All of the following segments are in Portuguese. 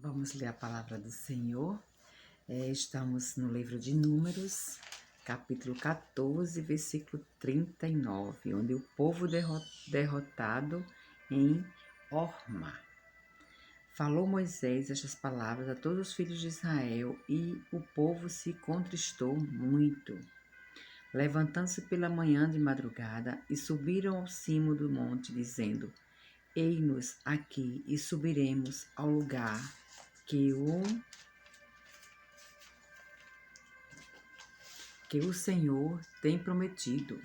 Vamos ler a palavra do Senhor. Estamos no livro de Números, capítulo 14, versículo 39, onde o povo derrotado em Horma. Falou Moisés estas palavras a todos os filhos de Israel, e o povo se contristou muito. Levantando-se pela manhã de madrugada, e subiram ao cimo do monte, dizendo: Ei-nos aqui, e subiremos ao lugar que o Senhor tem prometido,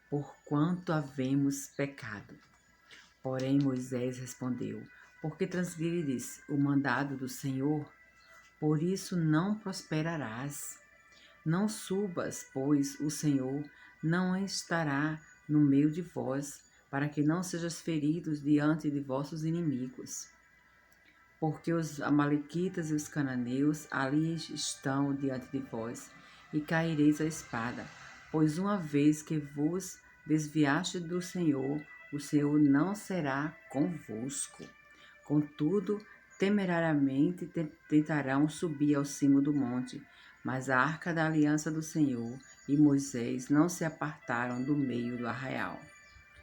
porquanto havemos pecado. Porém Moisés respondeu: Porque transgredes o mandado do Senhor? Por isso não prosperarás. Não subas, pois o Senhor não estará no meio de vós, para que não sejais feridos diante de vossos inimigos. Porque os amalequitas e os cananeus ali estão diante de vós, e caireis à espada, pois uma vez que vos desviaste do Senhor, o Senhor não será convosco. Contudo, temerariamente tentarão subir ao cimo do monte, mas a arca da aliança do Senhor e Moisés não se apartaram do meio do arraial.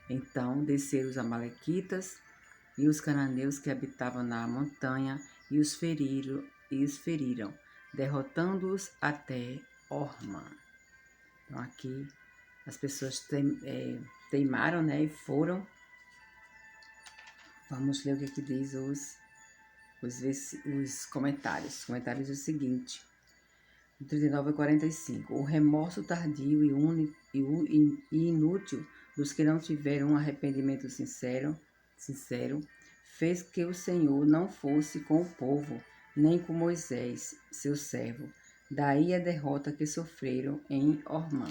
Então desceram os amalequitas e os cananeus que habitavam na montanha e os feriram, derrotando-os até Horma. Então aqui as pessoas teimaram, né, e foram. Vamos ler o que diz os comentários. Os comentários é o seguinte: 39 a 45. O remorso tardio e inútil dos que não tiveram um arrependimento sincero fez que o Senhor não fosse com o povo, nem com Moisés, seu servo. Daí a derrota que sofreram em Hormã.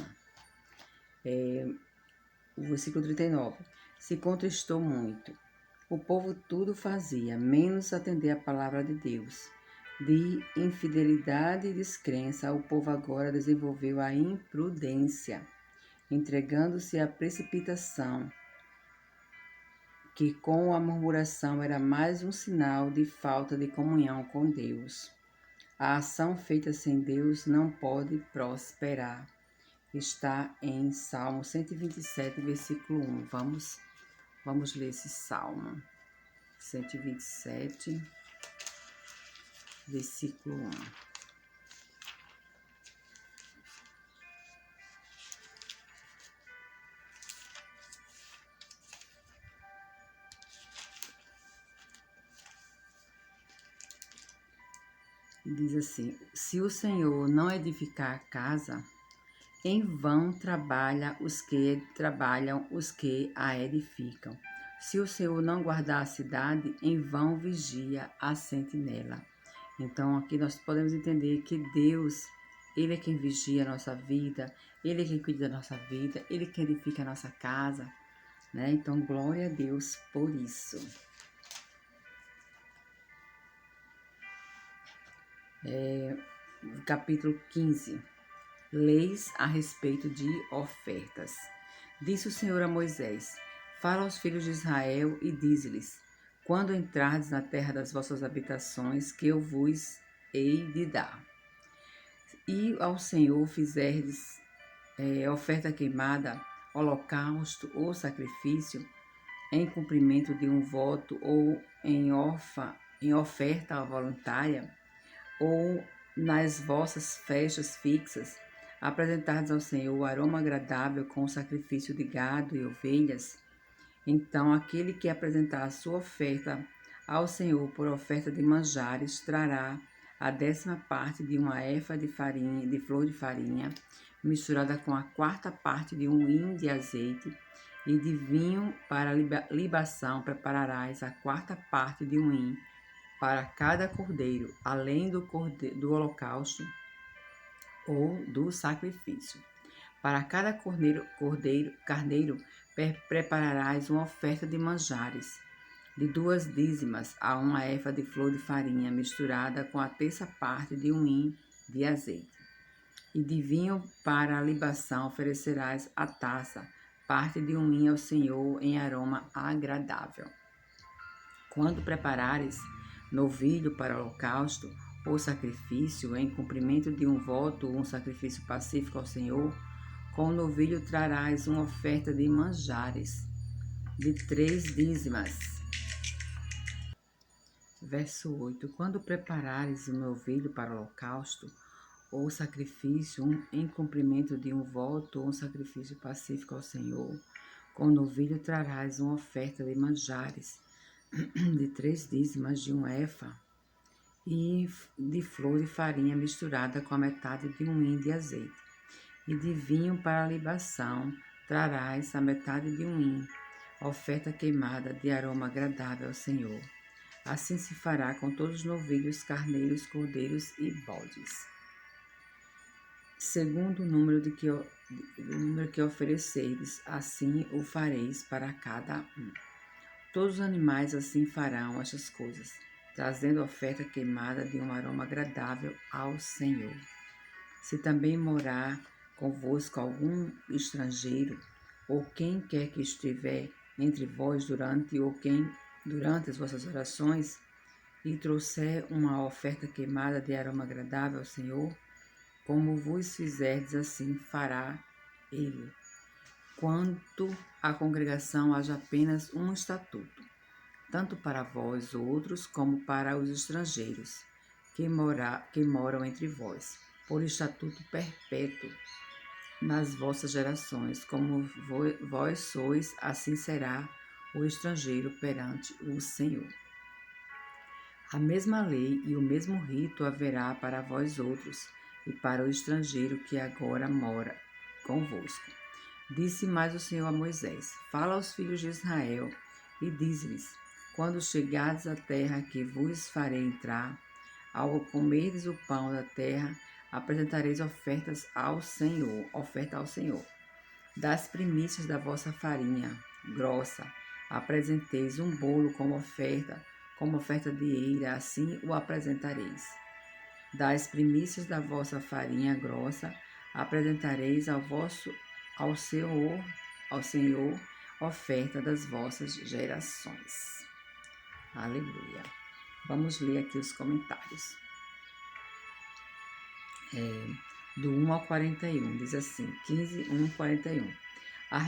O versículo 39. Se contristou muito. O povo tudo fazia, menos atender a palavra de Deus. De infidelidade e descrença, o povo agora desenvolveu a imprudência, entregando-se à precipitação, que com a murmuração era mais um sinal de falta de comunhão com Deus. A ação feita sem Deus não pode prosperar. Está em Salmo 127, versículo 1. Vamos ler esse Salmo. 127, versículo 1. Diz assim: Se o Senhor não edificar a casa, em vão trabalham os que a edificam. Se o Senhor não guardar a cidade, em vão vigia a sentinela. Então aqui nós podemos entender que Deus, Ele é quem vigia a nossa vida, Ele é quem cuida da nossa vida, Ele é quem edifica a nossa casa, né? Então glória a Deus por isso. Capítulo 15. Leis a respeito de ofertas. Disse o Senhor a Moisés: Fala aos filhos de Israel e dize-lhes: Quando entrardes na terra das vossas habitações, que eu vos hei de dar, e ao Senhor fizerdes oferta queimada, holocausto ou sacrifício, em cumprimento de um voto ou em oferta voluntária, ou nas vossas festas fixas, apresentardes ao Senhor o aroma agradável com o sacrifício de gado e ovelhas, então aquele que apresentar a sua oferta ao Senhor por oferta de manjares trará a 10ª parte de uma efa de farinha, de flor de farinha, misturada com a 4ª parte de um hin de azeite, e de vinho para libação prepararás a 4ª parte de um hin para cada cordeiro, além do holocausto ou do sacrifício. Para cada carneiro prepararás uma oferta de manjares, de 2 dízimas a uma efa de flor de farinha, misturada com a 1/3 parte de um hin de azeite. E de vinho para a libação oferecerás a taça, parte de um hin ao Senhor em aroma agradável. Quando preparares, novilho para holocausto ou sacrifício, em cumprimento de um voto ou um sacrifício pacífico ao Senhor, com o novilho trarás uma oferta de manjares, de 3 dízimas. Verso 8. Quando preparares um novilho para o holocausto, ou sacrifício, em cumprimento de um voto ou um sacrifício pacífico ao Senhor, com o novilho trarás uma oferta de manjares, de 3 dízimas de um efa, e de flor de farinha misturada com a metade de um hin de azeite. E de vinho para a libação trarás a metade de um hin, oferta queimada de aroma agradável ao Senhor. Assim se fará com todos os novilhos, carneiros, cordeiros e bodes. Segundo o número que oferecerdes, assim o fareis para cada um. Todos os animais assim farão estas coisas, trazendo oferta queimada de um aroma agradável ao Senhor. Se também morar convosco algum estrangeiro, ou quem quer que estiver entre vós durante as vossas orações, e trouxer uma oferta queimada de aroma agradável ao Senhor, como vos fizerdes, assim fará ele. Quanto à congregação, haja apenas um estatuto, tanto para vós outros como para os estrangeiros que moram entre vós, por estatuto perpétuo nas vossas gerações, como vós sois, assim será o estrangeiro perante o Senhor. A mesma lei e o mesmo rito haverá para vós outros e para o estrangeiro que agora mora convosco. Disse mais o Senhor a Moisés: Fala aos filhos de Israel e diz-lhes: Quando chegardes à terra que vos farei entrar, ao comerdes o pão da terra, apresentareis oferta ao Senhor. Das primícias da vossa farinha grossa, apresenteis um bolo como oferta de eira, assim o apresentareis. Das primícias da vossa farinha grossa, apresentareis ao Senhor, oferta das vossas gerações. Aleluia. Vamos ler aqui os comentários. Do 1 ao 41, diz assim, 15, 1, 41. A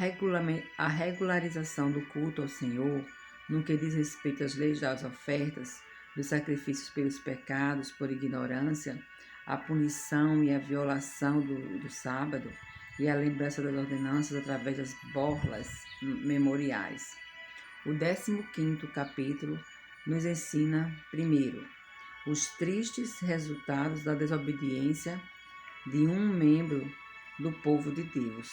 regularização do culto ao Senhor, no que diz respeito às leis das ofertas, dos sacrifícios pelos pecados, por ignorância, a punição e a violação do sábado e a lembrança das ordenanças através das borlas memoriais. O 15º capítulo nos ensina, primeiro, os tristes resultados da desobediência de um membro do povo de Deus,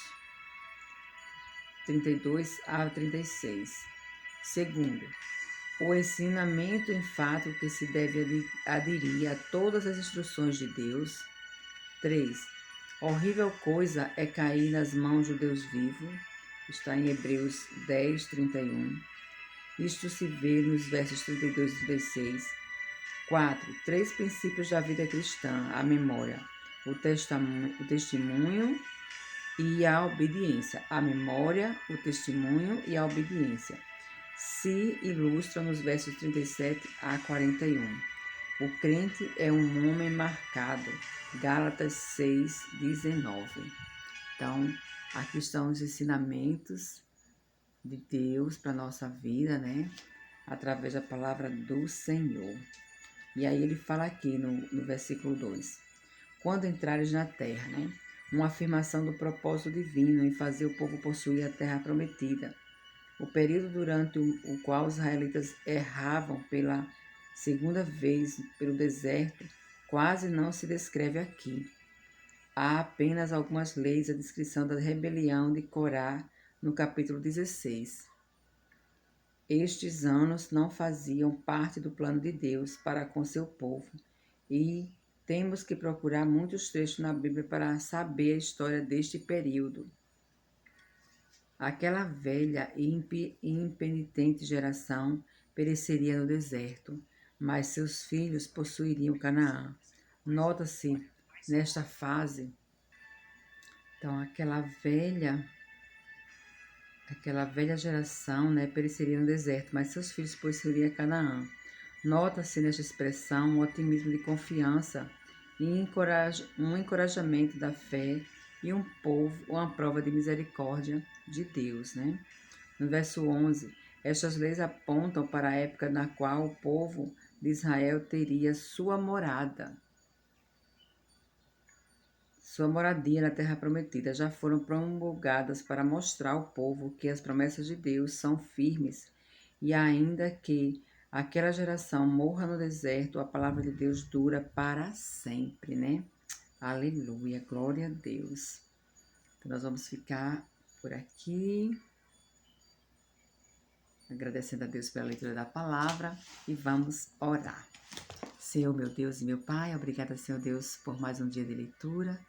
32 a 36. Segundo, o ensinamento enfático que se deve aderir a todas as instruções de Deus. 3. Horrível coisa é cair nas mãos do Deus vivo. Está em Hebreus 10, 31. Isto se vê nos versos 32 e 36. 4. 3 princípios da vida cristã: a memória, o testemunho e a obediência. A memória, o testemunho e a obediência se ilustram nos versos 37 a 41. O crente é um homem marcado. Gálatas 6, 19. Então, aqui estão os ensinamentos de Deus para a nossa vida, né? Através da palavra do Senhor. E aí ele fala aqui no versículo 2. Quando entrares na terra, né? Uma afirmação do propósito divino em fazer o povo possuir a terra prometida. O período durante o qual os israelitas erravam pela segunda vez pelo deserto quase não se descreve aqui. Há apenas algumas leis a descrição da rebelião de Corá no capítulo 16. Estes anos não faziam parte do plano de Deus para com seu povo e temos que procurar muitos trechos na Bíblia para saber a história deste período. Aquela velha e impenitente geração pereceria no deserto, mas seus filhos possuiriam Canaã. Nota-se nesta fase, então, aquela velha geração, né, pereceria no deserto, mas seus filhos possuiriam Canaã. Nota-se nesta expressão um otimismo de confiança e um encorajamento da fé e um povo, uma prova de misericórdia de Deus, né? No verso 11, estas leis apontam para a época na qual o povo de Israel teria sua moradia na terra prometida. Já foram promulgadas para mostrar ao povo que as promessas de Deus são firmes e ainda que aquela geração morra no deserto, a palavra de Deus dura para sempre, né? Aleluia, glória a Deus. Então, nós vamos ficar por aqui, agradecendo a Deus pela leitura da palavra e vamos orar. Senhor, meu Deus e meu Pai, obrigada, Senhor Deus, por mais um dia de leitura.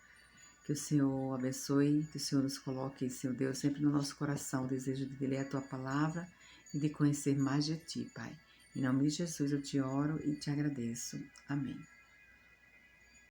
Que o Senhor abençoe, que o Senhor nos coloque, Senhor Deus, sempre no nosso coração o desejo de ler a Tua palavra e de conhecer mais de Ti, Pai. Em nome de Jesus eu te oro e te agradeço. Amém.